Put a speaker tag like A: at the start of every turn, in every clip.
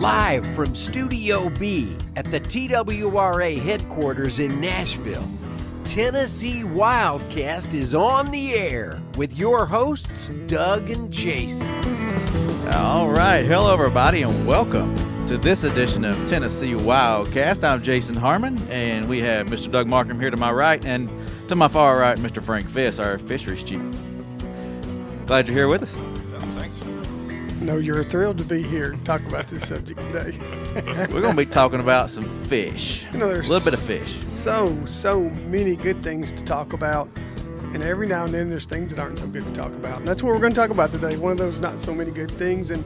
A: Live from Studio B at the TWRA headquarters in Nashville, Tennessee WildCast is on the air with your hosts, Doug and Jason.
B: All right. Hello, everybody, and welcome to this edition of Tennessee WildCast. I'm Jason Harmon, and we have Mr. Doug Markham here to my right, and to my far right, Mr. Frank Fiss, our fisheries chief. Glad you're here with us.
C: Thanks.
D: No, you're thrilled to be here to talk about this subject today.
B: We're going to be talking about some fish.
D: You know, there's
B: a little bit of fish.
D: So many good things to talk about, and every now and then there's things that aren't so good to talk about. And that's what we're going to talk about today, one of those not so many good things. And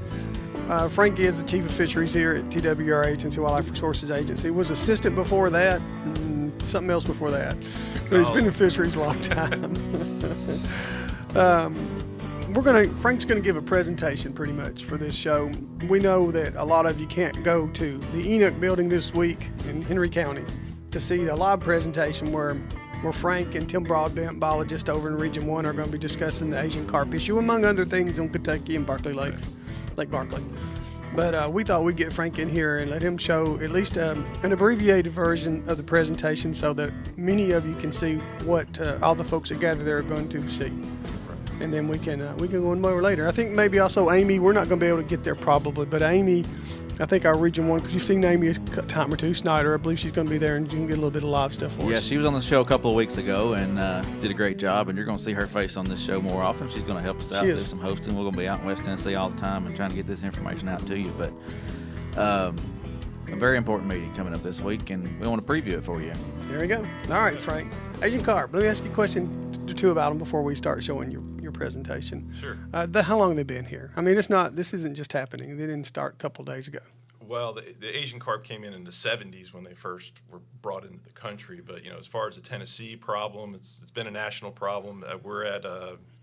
D: Frank is the chief of fisheries here at TWRA, Tennessee Wildlife Resources Agency. Was assistant before that, and something else before that. But he's been in fisheries a long time. Frank's gonna give a presentation pretty much for this show. We know that a lot of you can't go to the Enoch building this week in Henry County to see the live presentation where Frank and Tim Broadbent, biologists over in Region 1, are going to be discussing the Asian Carp issue, among other things, on Kentucky and Barkley Lakes, Lake Barkley. But we thought we'd get Frank in here and let him show at least an abbreviated version of the presentation so that many of you can see what all the folks that gather there are going to see. And then we can go in more later. I think maybe also Amy, we're not going to be able to get there probably, but Amy, I think our Region 1, because you've seen Amy a time or two, Snyder, I believe she's going to be there and you can get a little bit of live stuff for us.
B: Yeah, she was on the show a couple of weeks ago and did a great job, and you're going to see her face on this show more often. She's going to help us out, do some hosting. We're going to be out in West Tennessee all the time and trying to get this information out to you. But a very important meeting coming up this week, and we want to preview it for you.
D: There we go. All right, Frank. Asian Carp, let me ask you a question or two about them before we start showing your presentation.
C: Sure.
D: How long have they been here? I mean, this isn't just happening. They didn't start a couple of days ago.
C: Well, the Asian carp came in the 70s when they first were brought into the country. But, as far as the Tennessee problem, it's been a national problem. We're at,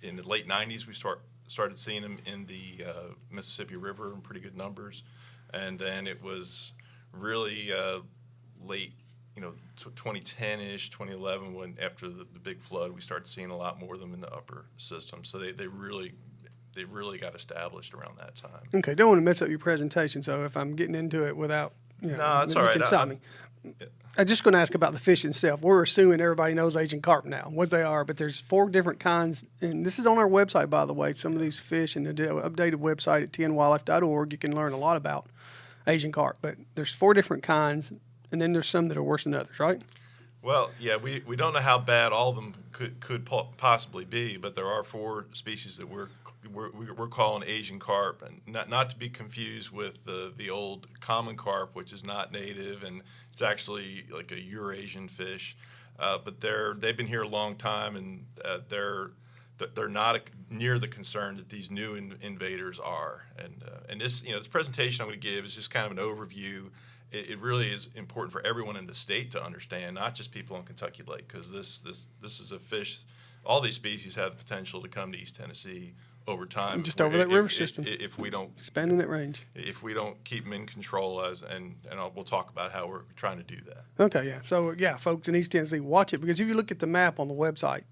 C: in the late 90s, we started seeing them in the Mississippi River in pretty good numbers. And then it was really late, 2010-ish, 2011, when after the big flood, we started seeing a lot more of them in the upper system. So they really got established around that time.
D: Okay, don't want to mess up your presentation, so if I'm getting into it without,
C: no, that's all right.
D: You can stop me. I'm just going to ask about the fish itself. We're assuming everybody knows Asian carp now, what they are, but there's 4 different kinds, and this is on our website, by the way. Some of these fish, and the updated website at tnwildlife.org, you can learn a lot about Asian carp, but there's 4 different kinds, and then there's some that are worse than others, right?
C: Well, yeah, we don't know how bad all of them could possibly be, but there are 4 species that we're calling Asian carp, and not to be confused with the old common carp, which is not native, and it's actually like a Eurasian fish. But they've been here a long time, and they're not near the concern that these new invaders are. And this this presentation I'm going to give is just kind of an overview. It really is important for everyone in the state to understand, not just people on Kentucky Lake, because this is a fish. All these species have the potential to come to East Tennessee over time.
D: Just over that river system.
C: If we don't
D: expanding that range.
C: If we don't keep them in control, we'll talk about how we're trying to do that.
D: Okay, yeah. So yeah, folks in East Tennessee, watch it, because if you look at the map on the website,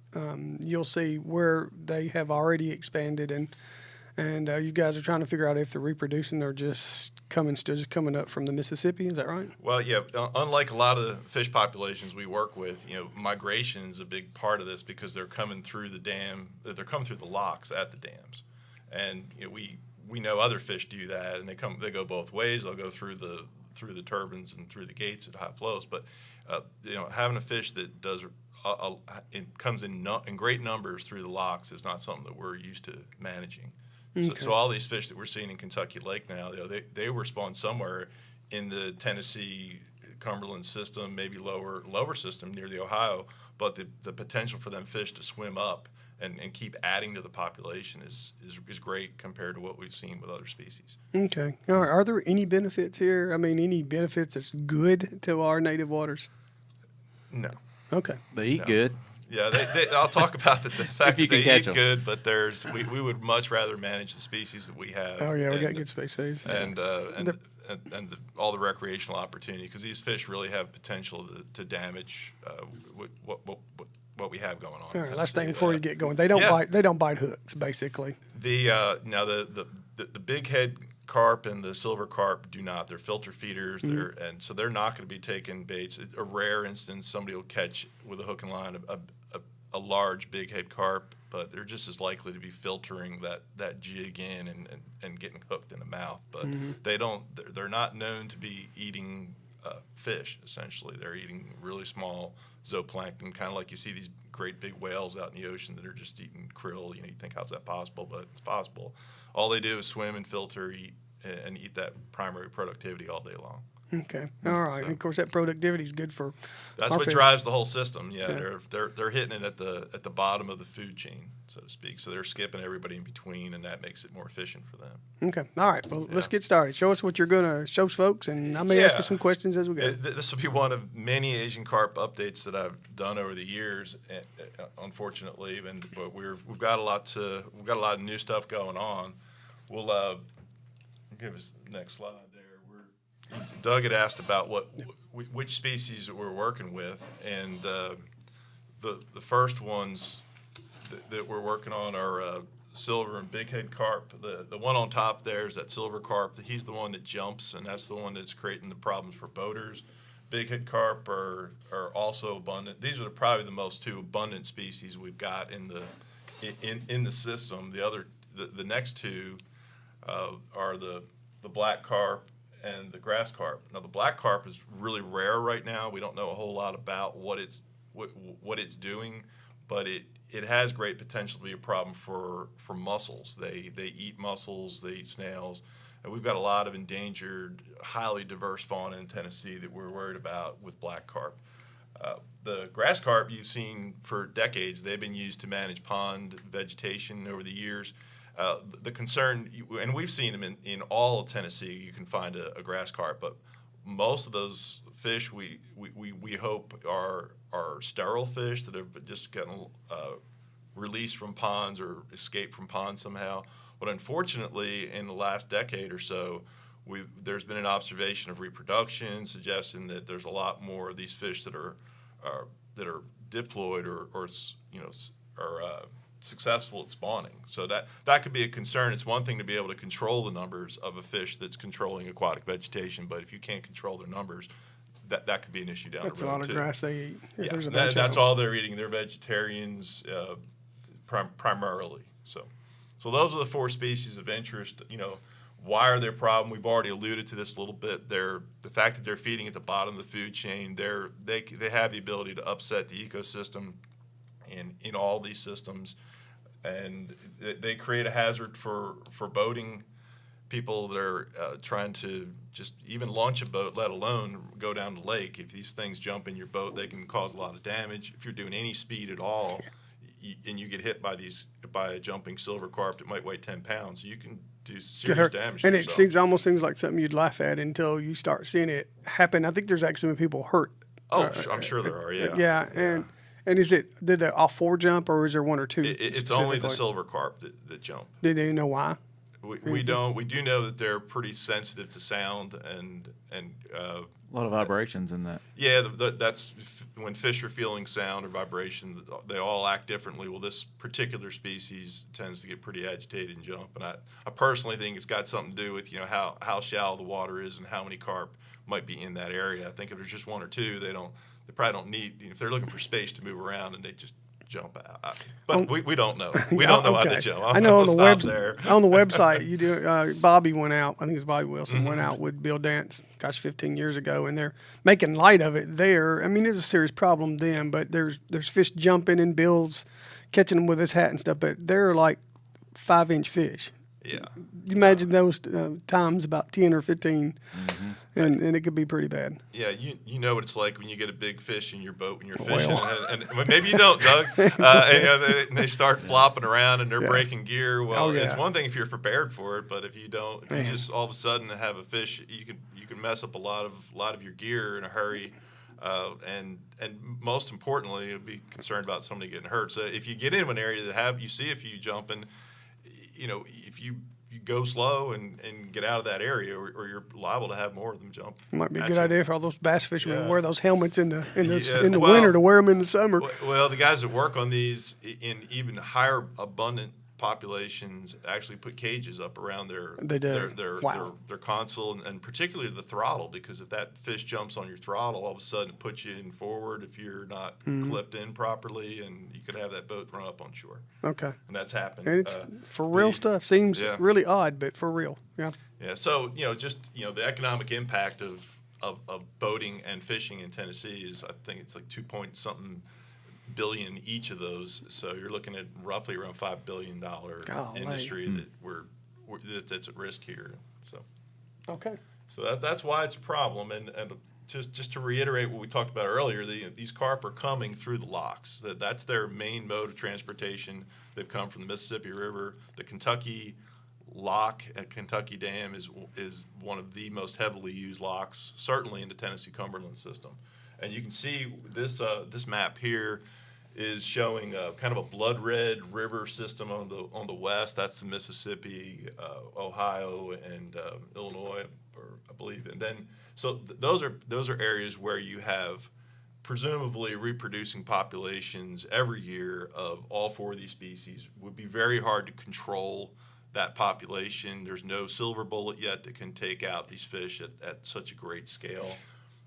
D: you'll see where they have already expanded, and you guys are trying to figure out if they're reproducing or just coming up from the Mississippi. Is that right?
C: Well, yeah. Unlike a lot of the fish populations we work with, migration is a big part of this, because they're coming through the dam. They're coming through the locks at the dams, and we know other fish do that, and they go both ways. They'll go through the turbines and through the gates at high flows. But having a fish that does it comes in great numbers through the locks is not something that we're used to managing. Okay. So all these fish that we're seeing in Kentucky Lake now, they were spawned somewhere in the Tennessee Cumberland system, maybe lower system near the Ohio, but the potential for them fish to swim up and keep adding to the population is great compared to what we've seen with other species. Okay.
D: All right. Are there any benefits here? I mean, any benefits that's good to our native waters?
C: No.
D: Okay.
B: They eat good.
C: Yeah, I'll talk about the fact that they eat
B: them.
C: good, but we would much rather manage the species that we have.
D: Oh yeah, we got good species.
C: And all the recreational opportunity, because these fish really have potential to damage what we have going on.
D: All right, last thing before you get going, they don't bite. They don't bite hooks, basically.
C: The big head carp and the silver carp do not. They're filter feeders. And so they're not going to be taking baits. It's a rare instance somebody will catch with a hook and line a large big head carp, but they're just as likely to be filtering that jig in and getting hooked in the mouth. But they're not known to be eating fish. Essentially, they're eating really small zooplankton, kind of like you see these great big whales out in the ocean that are just eating krill. You think, how's that possible? But it's possible. All they do is swim and filter, eat that primary productivity all day long.
D: Okay, all right. And of course, that productivity is good for.
C: That's what drives the whole system. Yeah. They're hitting it at the bottom of the food chain, so to speak. So they're skipping everybody in between, and that makes it more efficient for them.
D: Okay, all right. Well, let's get started. Show us what you're going to show folks, and I may ask you some questions as we go.
C: This will be one of many Asian carp updates that I've done over the years, unfortunately. But we've got a lot of new stuff going on. We'll give us the next slide there. Doug had asked about which species that we're working with, and the first ones that we're working on are silver and bighead carp. The one on top there is that silver carp. He's the one that jumps, and that's the one that's creating the problems for boaters. Bighead carp are also abundant. These are probably the most two abundant species we've got in the system. The next two are the black carp and the grass carp. Now, the black carp is really rare right now. We don't know a whole lot about what it's doing, but it has great potential to be a problem for mussels. They eat mussels, they eat snails, and we've got a lot of endangered, highly diverse fauna in Tennessee that we're worried about with black carp. The grass carp you've seen for decades. They've been used to manage pond vegetation over the years. The concern, and we've seen them in all of Tennessee, you can find a grass carp, but most of those fish we hope are sterile fish that have just gotten released from ponds or escaped from ponds somehow. But unfortunately, in the last decade or so, there's been an observation of reproduction suggesting that there's a lot more of these fish that are diploid or successful at spawning. So that could be a concern. It's one thing to be able to control the numbers of a fish that's controlling aquatic vegetation, but if you can't control their numbers, that could be an issue down the road.
D: That's a lot of grass they eat.
C: That's all they're eating. They're vegetarians primarily. So those are the four species of interest. Why are they a problem? We've already alluded to this a little bit. The fact that they're feeding at the bottom of the food chain, they have the ability to upset the ecosystem in all these systems, and they create a hazard for boating people that are trying to just even launch a boat, let alone go down the lake. If these things jump in your boat, they can cause a lot of damage. If you're doing any speed at all, and you get hit by a jumping silver carp that might weigh 10 pounds, you can do serious damage.
D: And
C: to yourself.
D: It almost seems like something you'd laugh at until you start seeing it happen. I think there's actually been people hurt.
C: Oh, I'm sure there are. Yeah.
D: Yeah. And did they all four jump, or is there one or two?
C: It's only the silver carp that jump.
D: Do they know why?
C: We don't. We do know that they're pretty sensitive to sound and
B: a lot of vibrations in that.
C: Yeah, that's when fish are feeling sound or vibration. They all act differently. Well, this particular species tends to get pretty agitated and jump. And I personally think it's got something to do with how shallow the water is and how many carp might be in that area. I think if there's just one or two, they probably don't need. If they're looking for space to move around, and they just jump out. But we don't know. We don't know how they jump.
D: I know on the website you do. Bobby went out. I think it was Bobby Wilson went out with Bill Dance, 15 years ago, and they're making light of it there. I mean, it was a serious problem then, but there's fish jumping and Bill's catching them with his hat and stuff. But they're like 5-inch fish.
C: Yeah.
D: You imagine those times about 10 or 15, and it could be pretty bad.
C: Yeah, you know what it's like when you get a big fish in your boat when you're fishing, and maybe you don't, Doug. And they start flopping around and they're breaking gear. Well, it's one thing if you're prepared for it, but if you don't, if you just all of a sudden have a fish, you can mess up a lot of your gear in a hurry. And most importantly, you'll be concerned about somebody getting hurt. So if you get in an area that you see a few jumping, if you go slow and get out of that area, or you're liable to have more of them jump.
D: It might be a good idea for all those bass fishermen to wear those helmets in the winter to wear them in the summer.
C: Well, the guys that work on these in even higher abundant populations actually put cages up around their
D: They do.
C: their console and particularly the throttle, because if that fish jumps on your throttle, all of a sudden it puts you in forward if you're not clipped in properly, and you could have that boat run up on shore.
D: Okay.
C: And that's happened.
D: And it's for real stuff. Seems really odd, but for real. Yeah.
C: Yeah. So, just, the economic impact of boating and fishing in Tennessee is, I think it's like 2-point-something billion each of those. So you're looking at roughly around $5 billion industry that's at risk here. So.
D: Okay.
C: So that's why it's a problem. And just to reiterate what we talked about earlier, these carp are coming through the locks. That's their main mode of transportation. They've come from the Mississippi River. The Kentucky lock at Kentucky Dam is one of the most heavily used locks, certainly in the Tennessee Cumberland system. And you can see this map here is showing kind of a blood red river system on the west. That's the Mississippi, Ohio, and Illinois, I believe. And then those are areas where you have presumably reproducing populations every year of all four of these species. It would be very hard to control that population. There's no silver bullet yet that can take out these fish at such a great scale.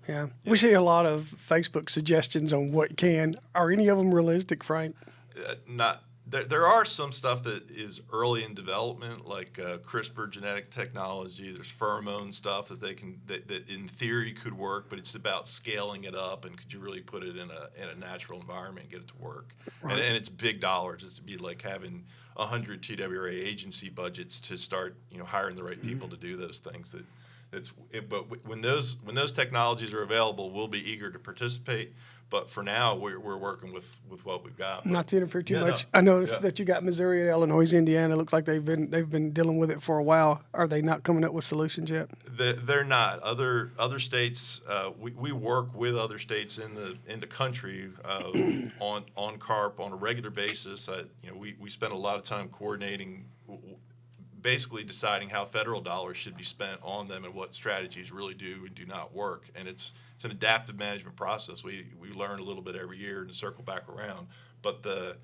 D: Yeah. We see a lot of Facebook suggestions on what can. Are any of them realistic, Frank?
C: There are some stuff that is early in development, like CRISPR genetic technology. There's pheromone stuff that in theory could work, but it's about scaling it up, and could you really put it in a natural environment and get it to work? Right. And it's big dollars. It's be like having 100 TWRA agency budgets to start hiring the right people to do those things. But when those technologies are available, we'll be eager to participate. But for now, we're working with what we've got.
D: Not to interfere too much. No. I noticed that you got Missouri, Illinois, Indiana. It looks like they've been dealing with it for a while. Are they not coming up with solutions yet?
C: They're not. Other states, we work with other states in the country on carp on a regular basis. We spend a lot of time coordinating, basically deciding how federal dollars should be spent on them and what strategies really do and do not work. And it's an adaptive management process. We learn a little bit every year to circle back around. But the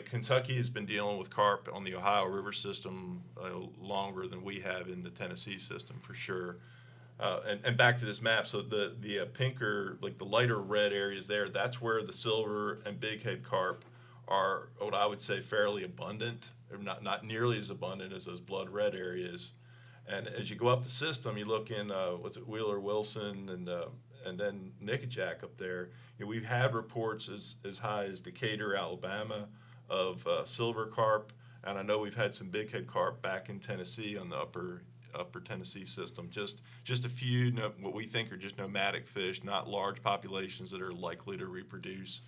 C: Kentucky has been dealing with carp on the Ohio River system longer than we have in the Tennessee system, for sure. And back to this map, so the pinker, like the lighter red areas there, that's where the silver and bighead carp are what I would say fairly abundant. They're not nearly as abundant as those blood red areas. And as you go up the system, you look in Wheeler Wilson and then Nickajack up there. We've had reports as high as Decatur, Alabama, of silver carp, and I know we've had some bighead carp back in Tennessee on the upper Tennessee system. Just a few what we think are just nomadic fish, not large populations that are likely to reproduce.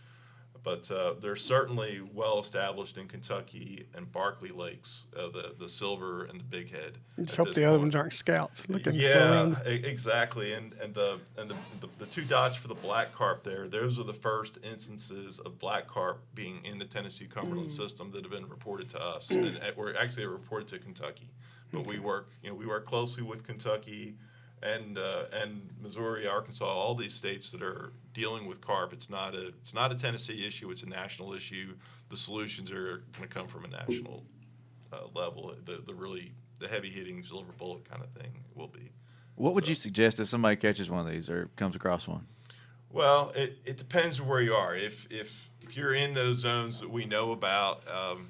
C: But they're certainly well established in Kentucky and Barkley Lakes, the silver and the bighead.
D: Just hope the other ones aren't scouts looking
C: around. Exactly. And the two dots for the black carp there, those are the first instances of black carp being in the Tennessee Cumberland system that have been reported to us, and were actually reported to Kentucky. But we work closely with Kentucky and Missouri, Arkansas, all these states that are dealing with carp. It's not a Tennessee issue. It's a national issue. The solutions are going to come from a national level. The heavy hitting silver bullet kind of thing will be.
B: What would you suggest if somebody catches one of these or comes across one?
C: Well, it depends where you are. If you're in those zones that we know about,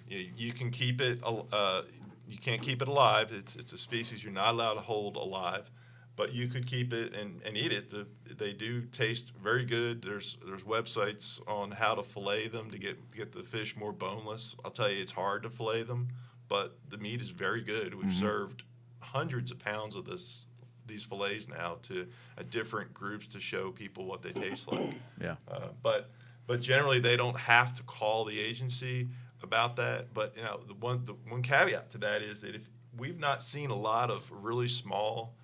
C: you can keep it. You can't keep it alive. It's a species you're not allowed to hold alive. But you could keep it and eat it. They do taste very good. There's websites on how to fillet them to get the fish more boneless. I'll tell you, it's hard to fillet them, but the meat is very good. We've served hundreds of pounds of these fillets now to different groups to show people what they taste like.
B: Yeah.
C: But generally they don't have to call the agency about that. But the one caveat to that is that if we've not seen a lot of really small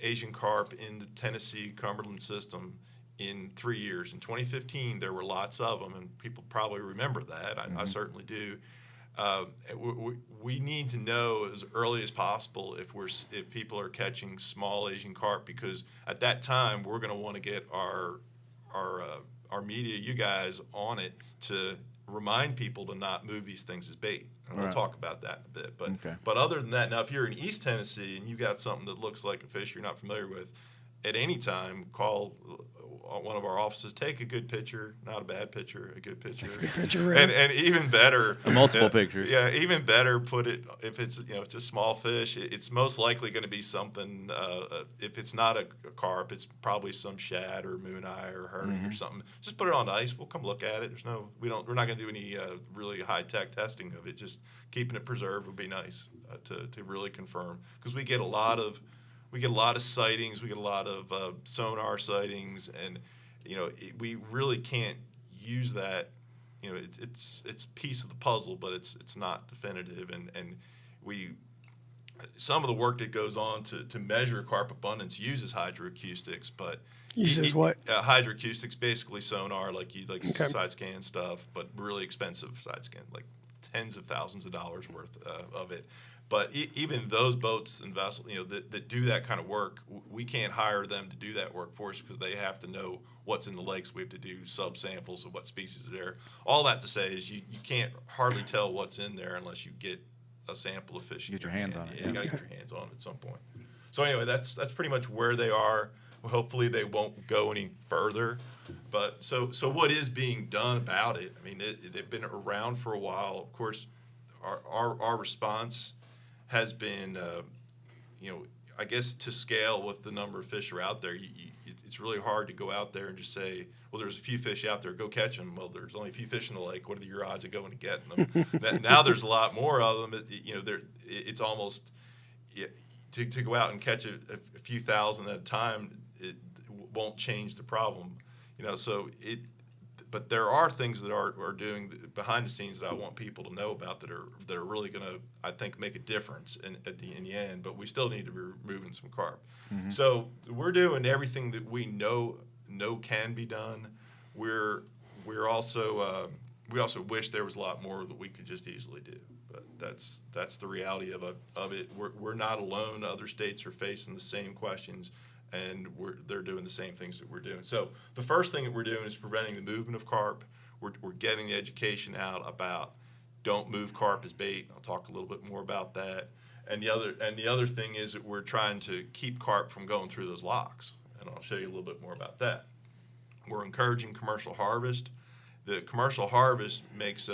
C: Asian carp in the Tennessee Cumberland system in 3 years. In 2015, there were lots of them, and people probably remember that. I certainly do. We need to know as early as possible if people are catching small Asian carp, because at that time we're going to want to get our media, you guys, on it to remind people to not move these things as bait. And we'll
B: Right.
C: talk about that in a bit. But
B: Okay.
C: but other than that, now if you're in East Tennessee and you got something that looks like a fish you're not familiar with, at any time call one of our offices. Take a good picture, not a bad picture, a good picture.
D: Good picture, really.
C: And even better,
B: Multiple pictures.
C: Yeah, even better. Put it if it's it's a small fish. It's most likely going to be something. If it's not a carp, it's probably some shad or moon eye or herring or something. Just put it on ice. We'll come look at it. We're not going to do any really high tech testing of it. Just keeping it preserved would be nice to really confirm, because we get a lot of sightings. We get a lot of sonar sightings, and we really can't use that. It's a piece of the puzzle, but it's not definitive. And some of the work that goes on to measure carp abundance uses hydroacoustics, but
D: what?
C: Hydroacoustics, basically sonar, like
D: Okay.
C: side scan stuff, but really expensive side scan, like tens of thousands of dollars worth of it. But even those boats and vessels, that do that kind of work, we can't hire them to do that work for us, because they have to know what's in the lakes. We have to do subsamples of what species are there. All that to say is you can't hardly tell what's in there unless you get a sample of fish.
B: Get your hands on it,
C: You
B: yeah.
C: got to get your hands on it at some point. So anyway, that's pretty much where they are. Hopefully they won't go any further. But so what is being done about it? I mean, they've been around for a while. Of course, our response has been, I guess, to scale with the number of fish are out there. It's really hard to go out there and just say, well, there's a few fish out there, go catch them. Well, there's only a few fish in the lake. What are your odds of going and getting them? Now there's a lot more of them. It's almost to go out and catch a few thousand at a time. It won't change the problem, But there are things that are doing behind the scenes that I want people to know about that are really going to, I think, make a difference in the end. But we still need to be removing some carp.
B: Mm-hmm.
C: So we're doing everything that we know can be done. We're also we also wish there was a lot more that we could just easily do. But that's the reality of it. We're not alone. Other states are facing the same questions, and they're doing the same things that we're doing. So the first thing that we're doing is preventing the movement of carp. We're getting the education out about don't move carp as bait. I'll talk a little bit more about that. And the other thing is that we're trying to keep carp from going through those locks, and I'll show you a little bit more about that. We're encouraging commercial harvest. The commercial harvest makes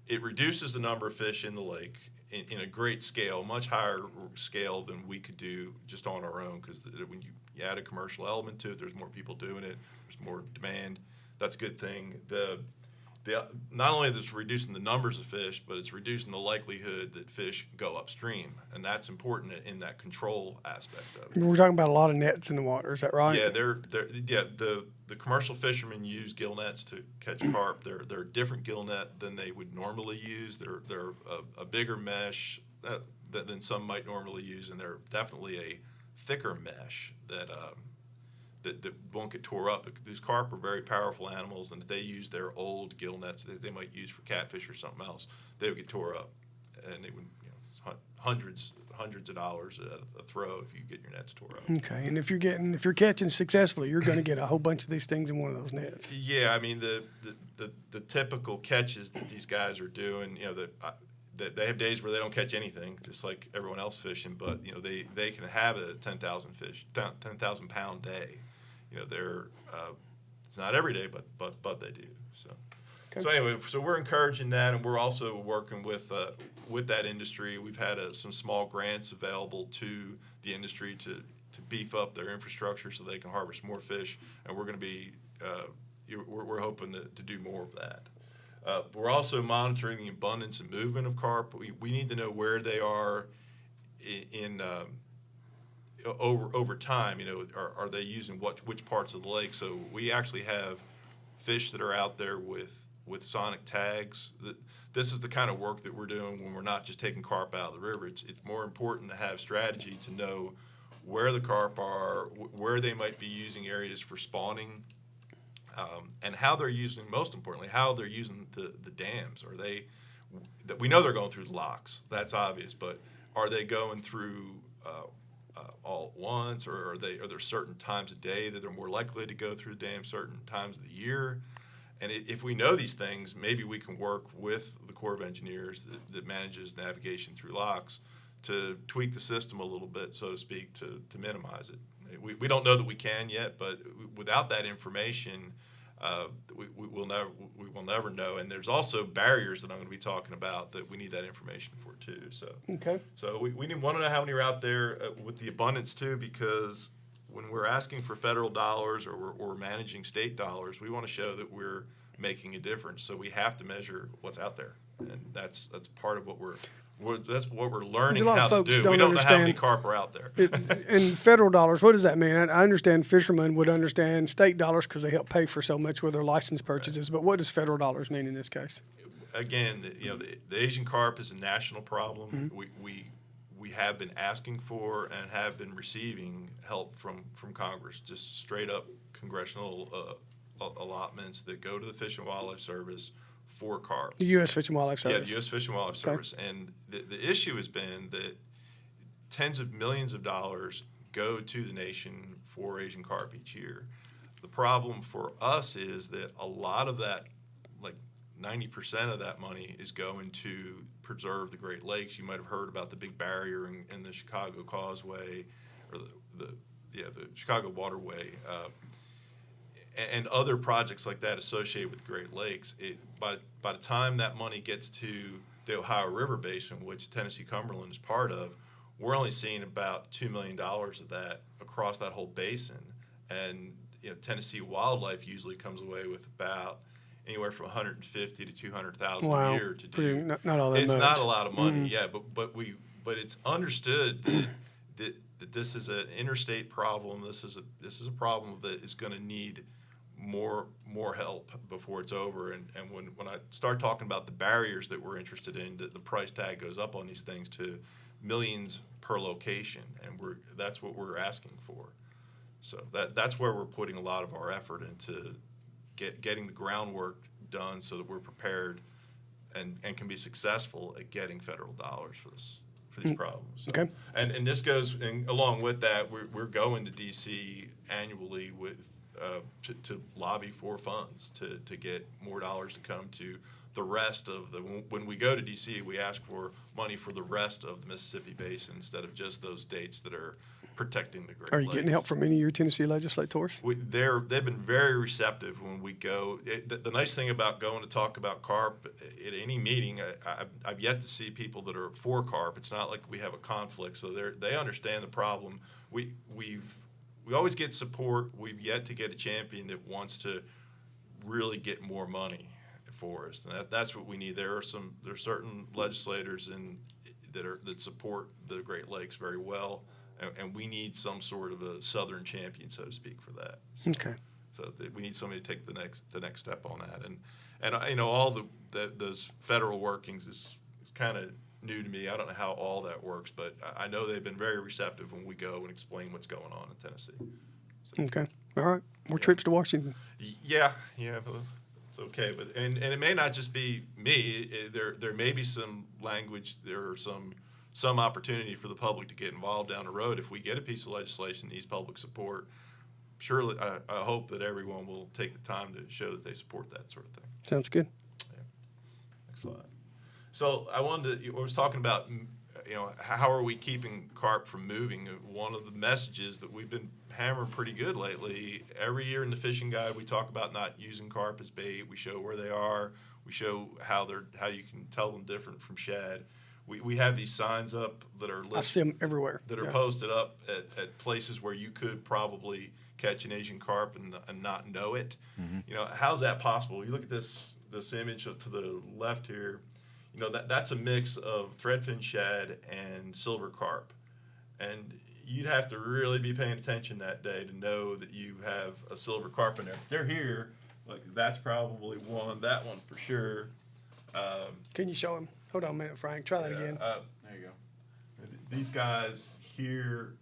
C: it reduces the number of fish in the lake in a great scale, much higher scale than we could do just on our own, because when you add a commercial element to it, there's more people doing it, there's more demand. That's a good thing. Not only is it reducing the numbers of fish, but it's reducing the likelihood that fish go upstream, and that's important in that control aspect of it.
D: We're talking about a lot of nets in the water. Is that right?
C: Yeah, the commercial fishermen use gill nets to catch carp. They're a different gill net than they would normally use. They're a bigger mesh than some might normally use, and they're definitely a thicker mesh that won't get tore up. These carp are very powerful animals, and if they use their old gill nets that they might use for catfish or something else, they would get tore up, and they would hundreds of dollars at a throw if you get your nets tore up.
D: Okay, and if you're catching successfully, you're going to get a whole bunch of these things in one of those nets.
C: Yeah, I mean the typical catches that these guys are doing, that they have days where they don't catch anything, just like everyone else fishing, but they can have a 10,000 pound day. It's not every day, but they do. So.
D: Okay.
C: So anyway, we're encouraging that, and we're also working with that industry. We've had some small grants available to the industry to beef up their infrastructure so they can harvest more fish, and we're going to be we're hoping to do more of that. We're also monitoring the abundance and movement of carp. We need to know where they are in over time. Are they using which parts of the lake? So we actually have fish that are out there with sonic tags. This is the kind of work that we're doing when we're not just taking carp out of the river. It's more important to have strategy to know where the carp are, where they might be using areas for spawning, and how they're using, most importantly, how they're using the dams. We know they're going through the locks. That's obvious, but are they going through all at once, or are there certain times of day that they're more likely to go through the dam, certain times of the year? if we know these things, maybe we can work with the Corps of Engineers that manages navigation through locks to tweak the system a little bit, so to speak, to minimize it. We don't know that we can yet, but without that information, we will never know. And there's also barriers that I'm going to be talking about that we need that information for too. So we want to know how many are out there with the abundance too, because when we're asking for federal dollars or we're managing state dollars, we want to show that we're making a difference. So we have to measure what's out there, and that's part of what we're learning how to do. We don't know how many carp are out there.
D: And federal dollars, what does that mean? I understand fishermen would understand state dollars because they help pay for so much with their license purchases. But what does federal dollars mean in this case?
C: Again, the Asian carp is a national problem.
D: Mm-hmm.
C: We have been asking for and have been receiving help from Congress, just straight up congressional allotments that go to the Fish and Wildlife Service for carp.
D: The U.S. Fish and Wildlife Service.
C: Yeah, the U.S. Fish and Wildlife Service. And the issue has been that tens of millions of dollars go to the nation for Asian carp each year. The problem for us is that a lot of that, like 90% of that money, is going to preserve the Great Lakes. You might have heard about the big barrier in the Chicago Causeway, or the Chicago Waterway, and other projects like that associated with the Great Lakes. By the time that money gets to the Ohio River Basin, which Tennessee Cumberland is part of, we're only seeing about $2 million of that across that whole basin. And Tennessee Wildlife usually comes away with about anywhere from $150,000 to $200,000 a year to do.
D: Not all that
C: it's
D: much.
C: not a lot of money, but it's understood that this is an interstate problem. This is a problem that is going to need more help before it's over. And when I start talking about the barriers that we're interested in, the price tag goes up on these things to millions per location, and that's what we're asking for. So that's where we're putting a lot of our effort into getting the groundwork done so that we're prepared and can be successful at getting federal dollars for these problems. So,
D: Okay.
C: And this goes, and along with that, we're going to D.C. annually with to lobby for funds to get more dollars to come to the rest of when we go to D.C., we ask for money for the rest of the Mississippi Basin instead of just those states that are protecting the Great Lakes.
D: Are you getting help from any of your Tennessee legislators?
C: They've been very receptive when we go. The nice thing about going to talk about carp at any meeting, I've yet to see people that are for carp. It's not like we have a conflict, so they understand the problem. We always get support. We've yet to get a champion that wants to really get more money for us, and that's what we need. There are certain legislators that support the Great Lakes very well. And we need some sort of a southern champion, so to speak, for that.
D: Okay.
C: So we need somebody to take the next step on that. And all those federal workings is kind of new to me. I don't know how all that works, but I know they've been very receptive when we go and explain what's going on in Tennessee. So,
D: okay. All right. More trips to Washington.
C: Yeah. But it's okay. But and it may not just be me. There may be some language. There are some opportunity for the public to get involved down the road. If we get a piece of legislation that needs public support, surely I hope that everyone will take the time to show that they support that sort of thing.
D: Sounds good.
C: Yeah. Excellent. So I was talking about, how are we keeping carp from moving? One of the messages that we've been hammering pretty good lately, every year in the fishing guide, we talk about not using carp as bait. We show where they are. We show how you can tell them different from shad. We have these signs up that are listed.
D: I see them everywhere.
C: That are posted up at places where you could probably catch an Asian carp and not know it. Mm-hmm. How's that possible? You look at this image to the left here. That's a mix of threadfin shad and silver carp, and you'd have to really be paying attention that day to know that you have a silver carp in there. They're here. Like that's probably one. That one for sure.
D: Can you show him? Hold on a minute, Frank. Try that again.
C: There you go. These guys here,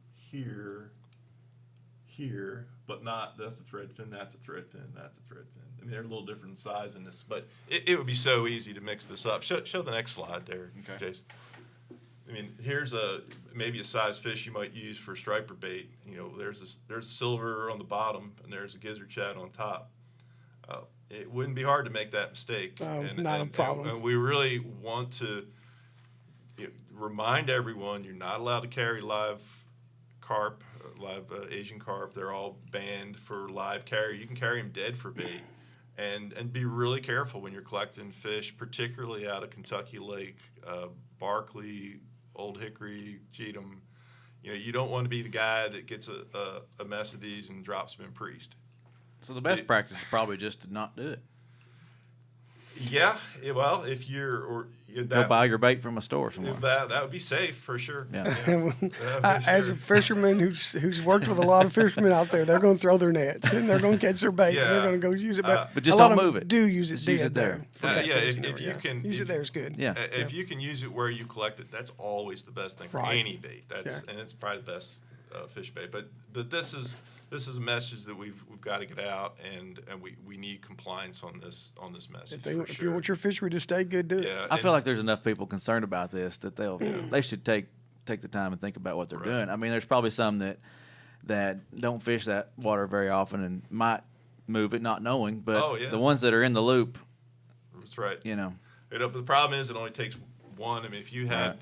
C: but not, that's a threadfin, that's a threadfin, that's a threadfin. I mean, they're a little different in size in this, but it would be so easy to mix this up. Show the next slide there, okay. Jason. I mean, here's maybe a size fish you might use for striper bait. There's a silver on the bottom, and there's a gizzard shad on top. it wouldn't be hard to make that mistake.
D: Not a problem.
C: And we really want to remind everyone you're not allowed to carry live carp, live Asian carp. They're all banned for live carry. You can carry them dead for bait. And be really careful when you're collecting fish, particularly out of Kentucky Lake, Barkley, Old Hickory, Cheatham. You don't want to be the guy that gets a mess of these and drops them in Priest.
B: So the best practice is probably just to not do it.
C: Yeah, well, if you're
B: go buy your bait from a store somewhere.
C: That would be safe for sure.
B: Yeah.
D: As a fisherman who's worked with a lot of fishermen out there, they're going to throw their nets and they're going to catch their bait.
C: Yeah.
D: And they're going to go use it.
B: But just
D: a lot
B: don't
D: of
B: move
D: them
B: it.
D: Do use it
B: Just
D: dead
B: use it there.
C: If you can
D: use it there is good.
B: Yeah.
C: If you can use it where you collect it, that's always the best thing for
D: Right.
C: any bait. And it's probably the best fish bait. But this is a message that we've got to get out, and we need compliance on this message.
D: If you want your fishery to stay good, do it.
C: Yeah,
B: I feel like there's enough people concerned about this that they should take the time and think about what they're doing. I mean, there's probably some that don't fish that water very often and might move it not knowing, but the ones that are in the loop,
C: that's right. The problem is it only takes one. I mean, if you had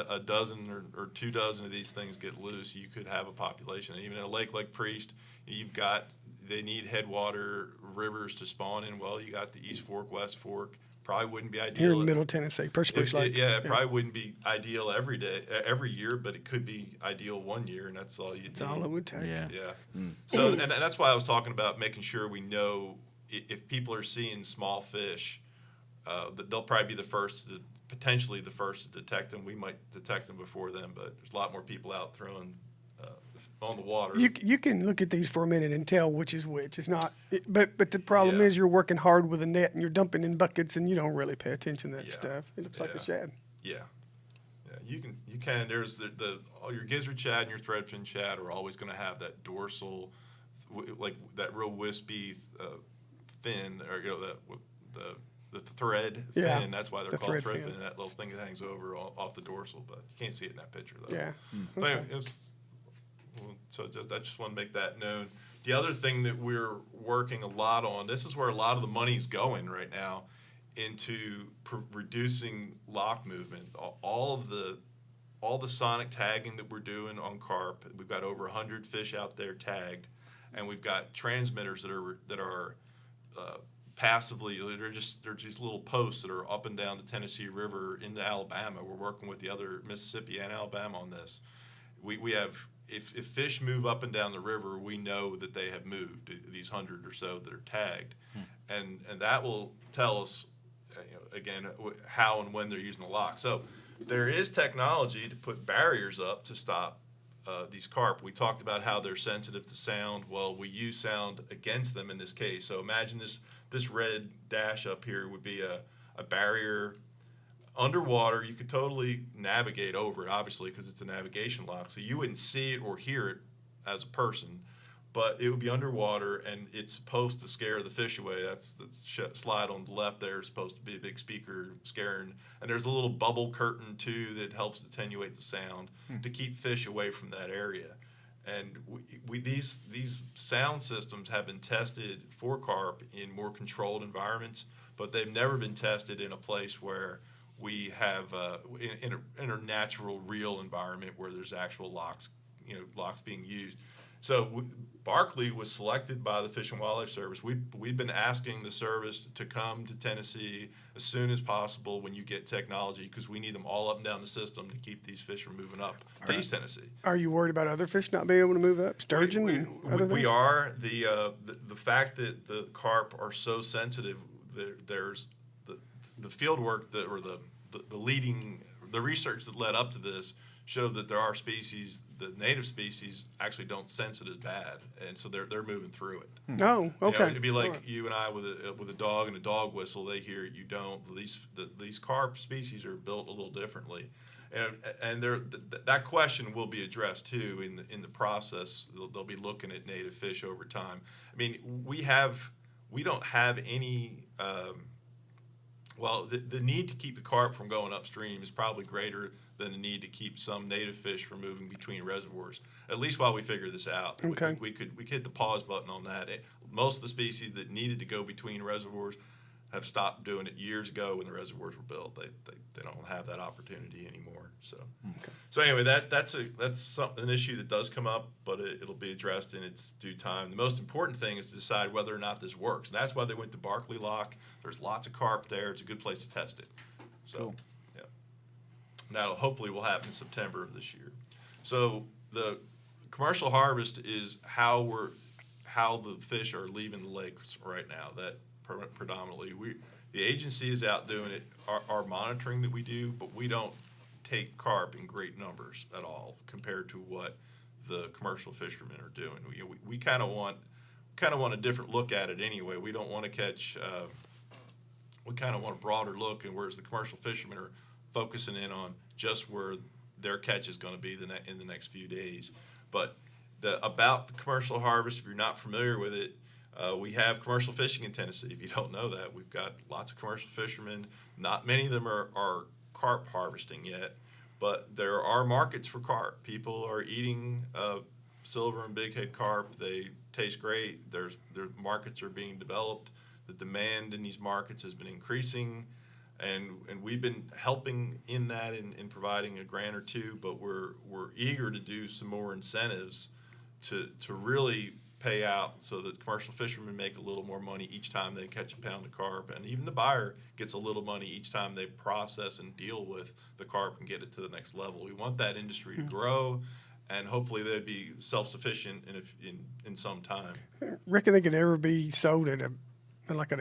C: a dozen or 2 dozen of these things get loose, you could have a population. And even in a lake like Priest, they need headwater rivers to spawn in. Well, you got the East Fork, West Fork. Probably wouldn't be ideal.
D: Here in Middle Tennessee, Perseverance Lake.
C: It probably wouldn't be ideal every year, but it could be ideal one year, and that's all you need.
D: That's all it would take.
C: Yeah. So, and that's why I was talking about making sure we know if people are seeing small fish, that they'll probably be potentially the first to detect them. We might detect them before them, but there's a lot more people out throwing on the water.
D: You can look at these for a minute and tell which is which. It's not, but the problem is you're working hard with a net and you're dumping in buckets and you don't really pay attention to that stuff. It looks like a shad.
C: Yeah. You can. There's all your gizzard shad and your threadfin shad are always going to have that dorsal, like that real wispy fin, or the thread fin. That's why they're called thread fin. That little thing that hangs over off the dorsal, but you can't see it in that picture though.
D: Yeah.
C: But anyway, so I just want to make that known. The other thing that we're working a lot on, this is where a lot of the money's going right now, into reducing lock movement. All the sonic tagging that we're doing on carp. We've got over 100 fish out there tagged, and we've got transmitters that are passively. They're just little posts that are up and down the Tennessee River into Alabama. We're working with the other Mississippi and Alabama on this. We have. If fish move up and down the river, we know that they have moved, these 100 or so that are tagged. And that will tell us, again, how and when they're using the lock. So there is technology to put barriers up to stop these carp. We talked about how they're sensitive to sound. Well, we use sound against them in this case. So imagine this red dash up here would be a barrier. Underwater, you could totally navigate over it, obviously, because it's a navigation lock. So you wouldn't see it or hear it as a person, but it would be underwater, and it's supposed to scare the fish away. That's the slide on the left there is supposed to be a big speaker scaring. And there's a little bubble curtain, too, that helps attenuate the sound to keep fish away from that area. And these sound systems have been tested for carp in more controlled environments, but they've never been tested in a place where we have in a natural, real environment where there's actual locks being used. So Barkley was selected by the Fish and Wildlife Service. We've been asking the service to come to Tennessee as soon as possible when you get technology, because we need them all up and down the system to keep these fish from moving up to East Tennessee.
D: Are you worried about other fish not being able to move up? Sturgeon and other things?
C: We are. The fact that the carp are so sensitive, there's the field work the research that led up to this showed that there are species, the native species actually don't sense it as bad, and so they're moving through it.
D: No, okay.
C: It'd be like you and I with a dog and a dog whistle. They hear it, you don't. These carp species are built a little differently, and that question will be addressed too in the process. They'll be looking at native fish over time. I mean, we don't have any. The need to keep the carp from going upstream is probably greater than the need to keep some native fish from moving between reservoirs, at least while we figure this out.
D: Okay.
C: We could hit the pause button on that. most of the species that needed to go between reservoirs have stopped doing it years ago when the reservoirs were built. They don't have that opportunity anymore. So anyway, that's an issue that does come up, but it'll be addressed in its due time. The most important thing is to decide whether or not this works, and that's why they went to Barkley Lock. There's lots of carp there. It's a good place to test it. So,
B: Cool.
C: Yeah. Now, hopefully, will happen in September of this year. So the commercial harvest is how the fish are leaving the lakes right now. That predominantly, the agency is out doing it. Our monitoring that we do, but we don't take carp in great numbers at all compared to what the commercial fishermen are doing. We kind of want a different look at it anyway. We don't want to catch. We kind of want a broader look, and whereas the commercial fishermen are focusing in on just where their catch is going to be in the next few days. But about the commercial harvest, if you're not familiar with it, we have commercial fishing in Tennessee. If you don't know that, we've got lots of commercial fishermen. Not many of them are carp harvesting yet, but there are markets for carp. People are eating silver and bighead carp. They taste great. Their markets are being developed. The demand in these markets has been increasing, and we've been helping in that in providing a grant or two, but we're eager to do some more incentives to really pay out so that commercial fishermen make a little more money each time they catch a pound of carp, and even the buyer gets a little money each time they process and deal with the carp and get it to the next level. We want that industry to grow, and hopefully they'd be self-sufficient in some time.
D: Reckon they could ever be sold at a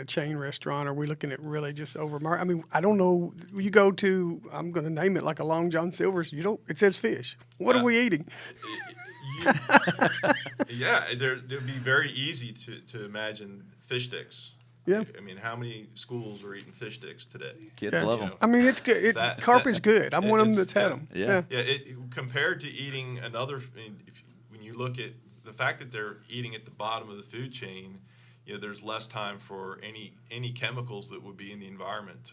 D: chain restaurant? Or are we looking at really just I mean, I don't know. You go to, I'm going to name it like a Long John Silver's. It says fish. What are we eating?
C: Yeah, it'd be very easy to imagine fish sticks.
D: Yeah.
C: I mean, how many schools are eating fish sticks today?
B: Kids love them.
D: I mean, it's good. Carp is good. I'm one of them that's had them.
B: Yeah.
C: Compared to eating when you look at the fact that they're eating at the bottom of the food chain, there's less time for any chemicals that would be in the environment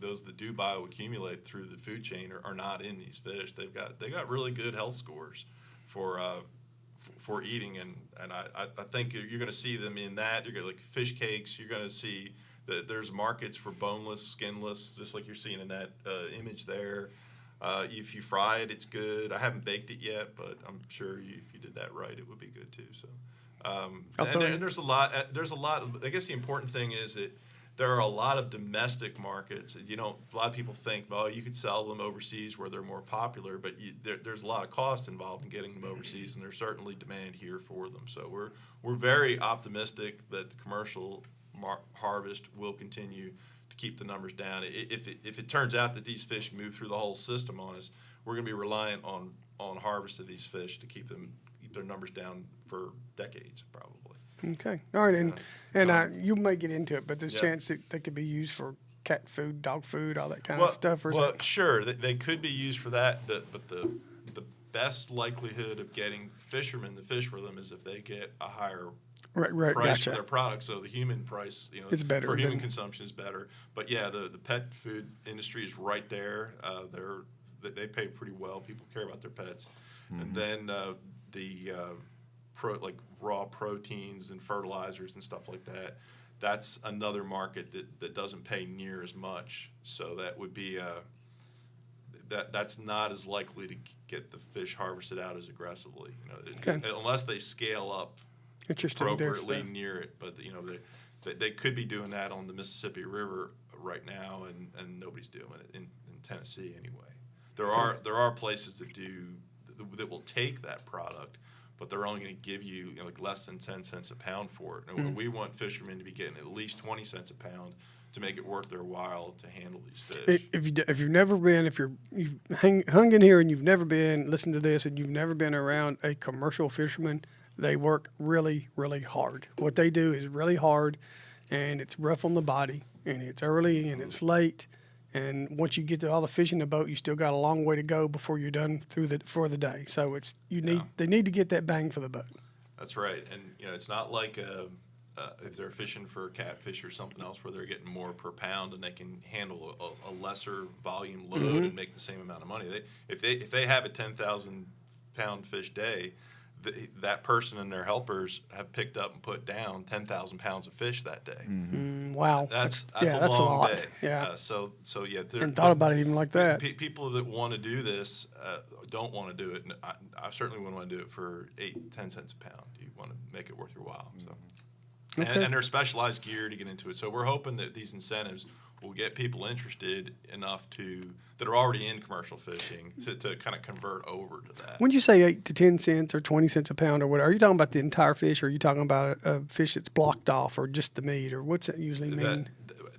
C: those that do bioaccumulate through the food chain are not in these fish. They've got really good health scores for eating, and I think you're going to see them in that. You're going to like fish cakes. You're going to see that there's markets for boneless, skinless, just like you're seeing in that image there. If you fry it, it's good. I haven't baked it yet, but I'm sure if you did that right, it would be good too. So, and there's a lot. I guess the important thing is that there are a lot of domestic markets. A lot of people think, you could sell them overseas where they're more popular, but there's a lot of cost involved in getting them overseas, and there's certainly demand here for them. So we're very optimistic that the commercial harvest will continue to keep the numbers down. If it turns out that these fish move through the whole system on us, we're going to be reliant on harvest of these fish to keep their numbers down for decades, probably.
D: Okay. All right. And you may get into it, but there's a chance that they could be used for cat food, dog food, all that kind of stuff.
C: Sure. They could be used for that, but the best likelihood of getting fishermen to fish for them is if they get a higher price for their product. So the human price,
D: it's better
C: for human consumption is better. But yeah, the pet food industry is right there. They pay pretty well. People care about their pets. Mm-hmm. And then like raw proteins and fertilizers and stuff like that. That's another market that doesn't pay near as much. So that would be that's not as likely to get the fish harvested out as aggressively. Unless they scale up appropriately near it. But they could be doing that on the Mississippi River right now, and nobody's doing it in Tennessee anyway. There are places that will take that product, but they're only going to give you, like less than 10 cents a pound for it. And we want fishermen to be getting at least 20 cents a pound to make it worth their while to handle these fish.
D: If you've never been, if you've hung in here and you've never been, listen to this, and you've never been around a commercial fisherman, they work really, really hard. What they do is really hard, and it's rough on the body, and it's early and it's late. And once you get to all the fish in the boat, you still got a long way to go before you're done for the day. So they need to get that bang for the buck.
C: That's right, and it's not like if they're fishing for catfish or something else where they're getting more per pound and they can handle a lesser volume load and make the same amount of money. If they have a 10,000 pound fish day, that person and their helpers have picked up and put down 10,000 pounds of fish that day.
D: Wow.
C: That's
D: yeah,
C: a
D: that's
C: long
D: a lot.
C: day.
D: Yeah.
C: So yeah.
D: And thought about it even like that.
C: People that want to do this don't want to do it. And I certainly wouldn't want to do it for 8-10 cents a pound. You want to make it worth your while. So.
D: Okay.
C: And there's specialized gear to get into it. So we're hoping that these incentives will get people interested enough that are already in commercial fishing to kind of convert over to that.
D: When you say 8 to 10 cents or 20 cents a pound or whatever, are you talking about the entire fish, or are you talking about a fish that's blocked off, or just the meat, or what's it usually mean?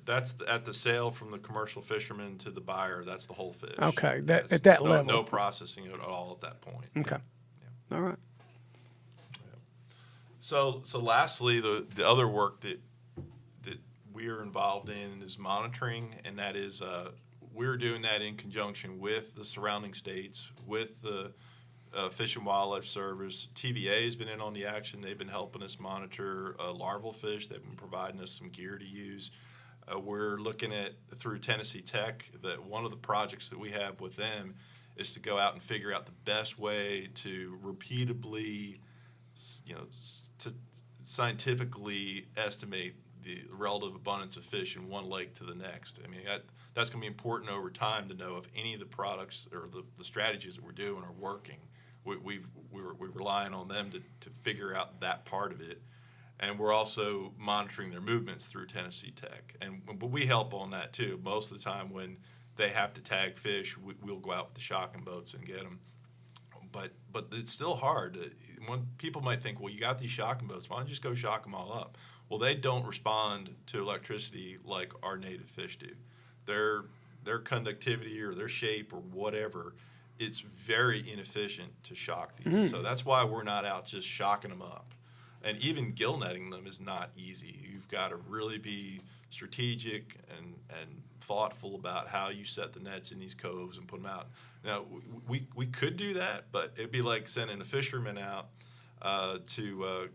C: That's at the sale from the commercial fisherman to the buyer. That's the whole fish.
D: Okay, at that level.
C: No processing at all at that point.
D: Okay. Yeah. All right.
C: So lastly, the other work that we are involved in is monitoring, and that is we're doing that in conjunction with the surrounding states, with the Fish and Wildlife Service. TVA has been in on the action. They've been helping us monitor larval fish. They've been providing us some gear to use. We're looking at, through Tennessee Tech, that one of the projects that we have with them is to go out and figure out the best way to repeatably, to scientifically estimate the relative abundance of fish in one lake to the next. I mean, that's going to be important over time to know if any of the products or the strategies that we're doing are working. We're relying on them to figure out that part of it. And we're also monitoring their movements through Tennessee Tech. But we help on that too. Most of the time when they have to tag fish, we'll go out with the shocking boats and get them. But it's still hard. When people might think, well, you got these shocking boats, why don't you just go shock them all up? Well, they don't respond to electricity like our native fish do. Their conductivity or their shape or whatever, it's very inefficient to shock these. So that's why we're not out just shocking them up. And even gill netting them is not easy. You've got to really be strategic and thoughtful about how you set the nets in these coves and put them out. Now, we could do that, but it'd be like sending a fisherman out to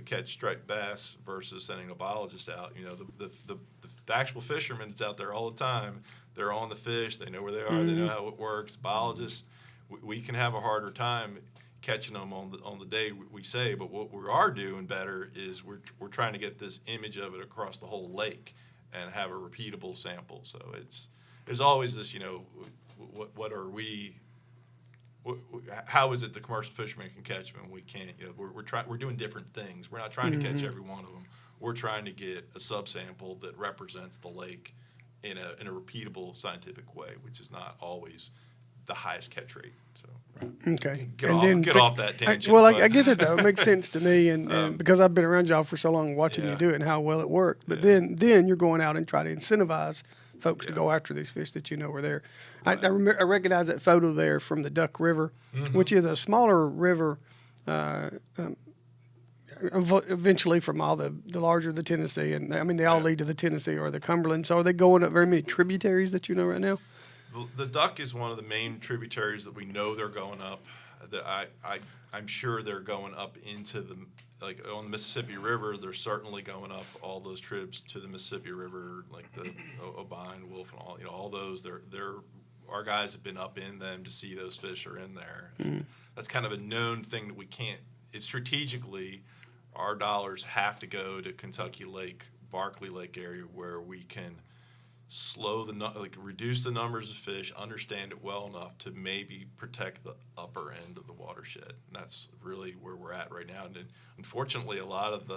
C: catch striped bass versus sending a biologist out. The actual fisherman that's out there all the time, they're on the fish, they know where they are, they know how it works. Biologists, we can have a harder time catching them on the day we say, but what we are doing better is we're trying to get this image of it across the whole lake and have a repeatable sample. So there's always this, what are we? How is it the commercial fishermen can catch them and we can't? We're doing different things. We're not trying to catch every one of them. We're trying to get a subsample that represents the lake in a repeatable scientific way, which is not always the highest catch rate. So
D: Okay.
C: get off that tangent.
D: I get it though. It makes sense to me, and because I've been around y'all for so long, watching you do it and how well it worked. But then you're going out and try to incentivize folks to go after these fish that are there. Right. I recognize that photo there from the Duck River, which is a smaller river. Eventually, from all the larger the Tennessee, and I mean they all lead to the Tennessee or the Cumberland. So are they going up very many tributaries that you know right now?
C: The Duck is one of the main tributaries that we know they're going up. I'm sure they're going up into like on the Mississippi River. They're certainly going up all those tribs to the Mississippi River, like the O'Bine, Wolf, and all those. Our guys have been up in them to see those fish are in there. That's kind of a known thing that we can't. It's strategically, our dollars have to go to Kentucky Lake, Barkley Lake area where we can reduce the numbers of fish, understand it well enough to maybe protect the upper end of the watershed. And that's really where we're at right now. And unfortunately, a lot of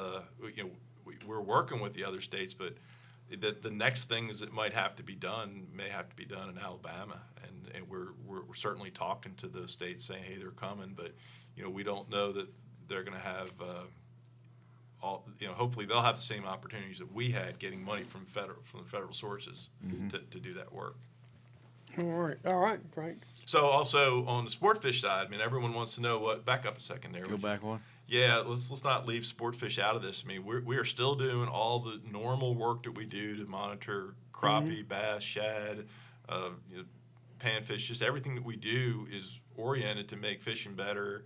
C: we're working with the other states, but the next things that may have to be done in Alabama. And we're certainly talking to those states saying, hey, they're coming, but we don't know that they're going to have hopefully they'll have the same opportunities that we had getting money from the federal sources to do that work.
D: All right, Frank.
C: So also on the sport fish side, everyone wants to know back up a second there.
B: Go back one.
C: Yeah, let's not leave sport fish out of this. We are still doing all the normal work that we do to monitor crappie, bass, shad, panfish. Just everything that we do is oriented to make fishing better.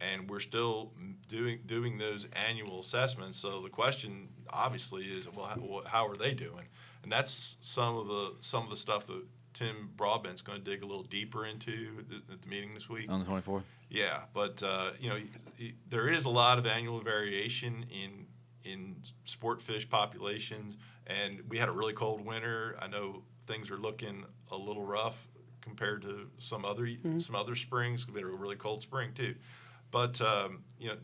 C: And we're still doing those annual assessments. So the question obviously is, well, how are they doing? And that's some of the stuff that Tim Broadbent's going to dig a little deeper into at the meeting this week.
B: On the 24th?
C: Yeah, but there is a lot of annual variation in sport fish populations, and we had a really cold winter. I know things are looking a little rough compared to some other springs. We had a really cold spring too, but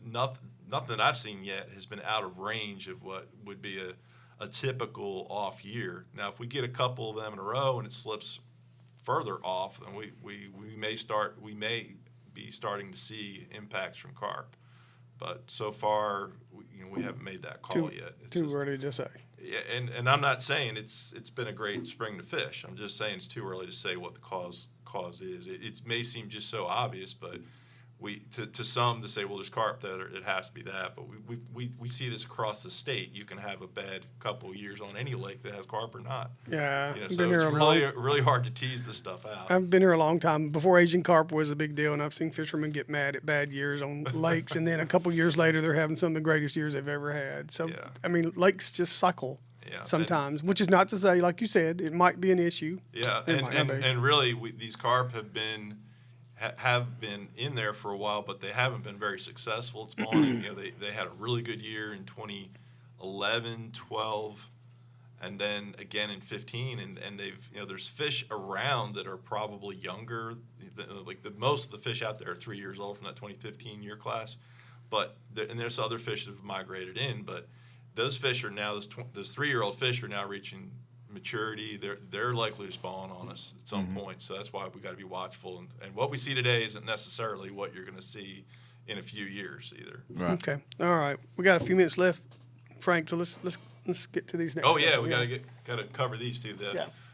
C: nothing that I've seen yet has been out of range of what would be a typical off year. Now, if we get a couple of them in a row and it slips further off, then we may be starting to see impacts from carp. But so far, we haven't made that call yet. It's
D: too early to say.
C: Yeah, and I'm not saying it's been a great spring to fish. I'm just saying it's too early to say what the cause is. It may seem just so obvious, but to some to say, well, there's carp there, it has to be that. But we see this across the state. You can have a bad couple of years on any lake that has carp or not.
D: Yeah,
C: so it's really hard to tease this stuff out.
D: I've been here a long time. Before Asian carp was a big deal, and I've seen fishermen get mad at bad years on lakes, and then a couple years later, they're having some of the greatest years they've ever had. So,
C: Yeah.
D: I mean, lakes just cycle
C: Yeah,
D: sometimes, which is not to say, like you said, it might be an issue.
C: Yeah,
D: It might not be.
C: and really, these carp have been in there for a while, but they haven't been very successful at spawning. They had a really good year in 2011, 12, and then again in 15, and they've there's fish around that are probably younger. Most of the fish out there are 3 years old from that 2015 year class, but there's other fish that have migrated in, but those fish are now those 3-year-old fish are now reaching maturity. They're likely to spawn on us at some point, so that's why we got to be watchful. And what we see today isn't necessarily what you're going to see in a few years either.
B: Right.
D: Okay, all right. We got a few minutes left, Frank. So let's get to these next.
C: Oh yeah,
D: ones.
C: we got to cover these too.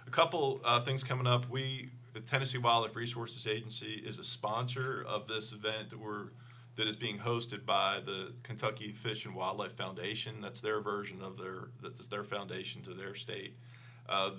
C: A couple things coming up. The Tennessee Wildlife Resources Agency is a sponsor of this event that is being hosted by the Kentucky Fish and Wildlife Foundation. That's their version of that's their foundation to their state.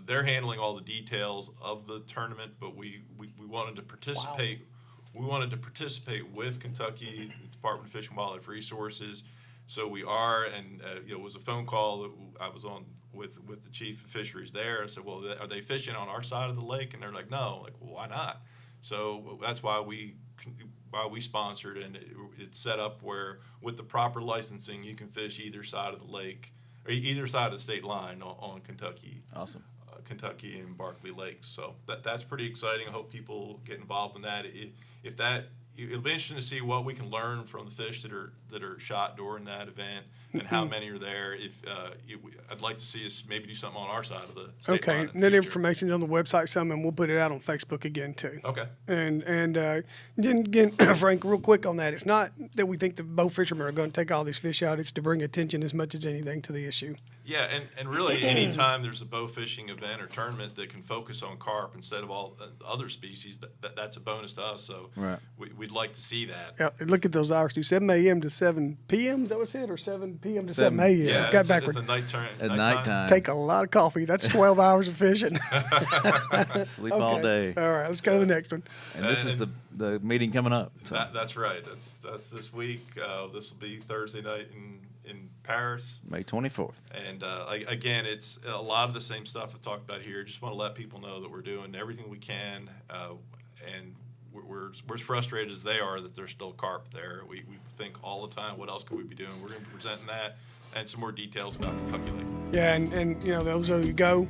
C: They're handling all the details of the tournament, but we wanted to participate. Wow. We wanted to participate with Kentucky Department of Fish and Wildlife Resources. So we are, and it was a phone call that I was on with the chief of fisheries there. I said, well, are they fishing on our side of the lake? And they're like, no. Like, well, why not? So that's why we sponsored, and it's set up where with the proper licensing, you can fish either side of the lake or either side of the state line on Kentucky.
B: Awesome.
C: Kentucky and Barkley Lakes. So that's pretty exciting. I hope people get involved in that. It'll be interesting to see what we can learn from the fish that are shot during that event and how many are there. I'd like to see us maybe do something on our side of the state line.
D: Okay, that information is on the website some, and we'll put it out on Facebook again too.
C: Okay.
D: And then again, Frank, real quick on that, it's not that we think the bow fishermen are going to take all these fish out. It's to bring attention as much as anything to the issue.
C: Yeah, and really anytime there's a bow fishing event or tournament that can focus on carp instead of all other species, that's a bonus to us. So
B: right.
C: We'd like to see that.
D: Yeah, look at those hours, 7 a.m. to 7 p.m. Is that what it said, or 7 p.m. to 7 a.m.?
C: Yeah,
D: Got backward.
C: It's a nighttime.
B: At nighttime.
D: Take a lot of coffee. That's 12 hours of fishing.
B: Sleep all day.
D: All right, let's go to the next one.
B: And this is the meeting coming up. So.
C: That's right. That's this week. This will be Thursday night in Paris,
B: May 24th.
C: And again, it's a lot of the same stuff I talked about here. Just want to let people know that we're doing everything we can, and we're as frustrated as they are that there's still carp there. We think all the time, what else could we be doing? We're going to be presenting that and some more details about Kentucky Lake.
D: Yeah, and those of you go,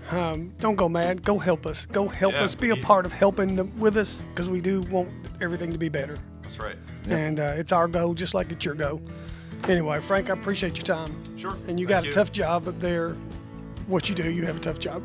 D: don't go mad. Go help us. Go help us. Be a part of helping them with us, because we do want everything to be better.
C: That's right.
B: Yep.
D: And it's our goal, just like it's your goal. Anyway, Frank, I appreciate your time.
C: Sure.
D: And you got a tough job up there. What you do, you have a tough job.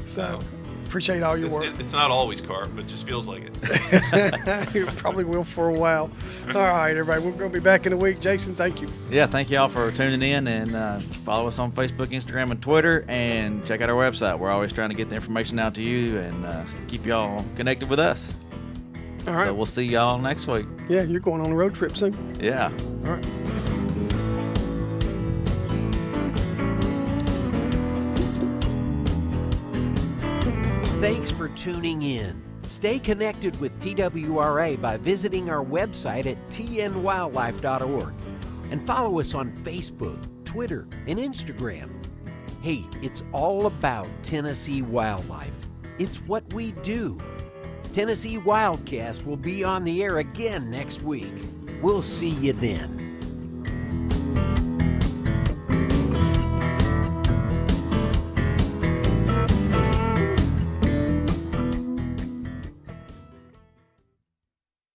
D: So appreciate all your work.
C: It's not always carp, but it just feels like it.
D: You probably will for a while. All right, everybody, we're going to be back in a week. Jason, thank you.
B: Yeah, thank you all for tuning in, and follow us on Facebook, Instagram, and Twitter, and check out our website. We're always trying to get the information out to you and keep y'all connected with us.
D: All right.
B: So we'll see y'all next week.
D: Yeah, you're going on a road trip soon.
B: Yeah.
D: All right.
A: Thanks for tuning in. Stay connected with TWRA by visiting our website at tnwildlife.org and follow us on Facebook, Twitter, and Instagram. Hey, it's all about Tennessee wildlife. It's what we do. Tennessee WildCast will be on the air again next week. We'll see you then.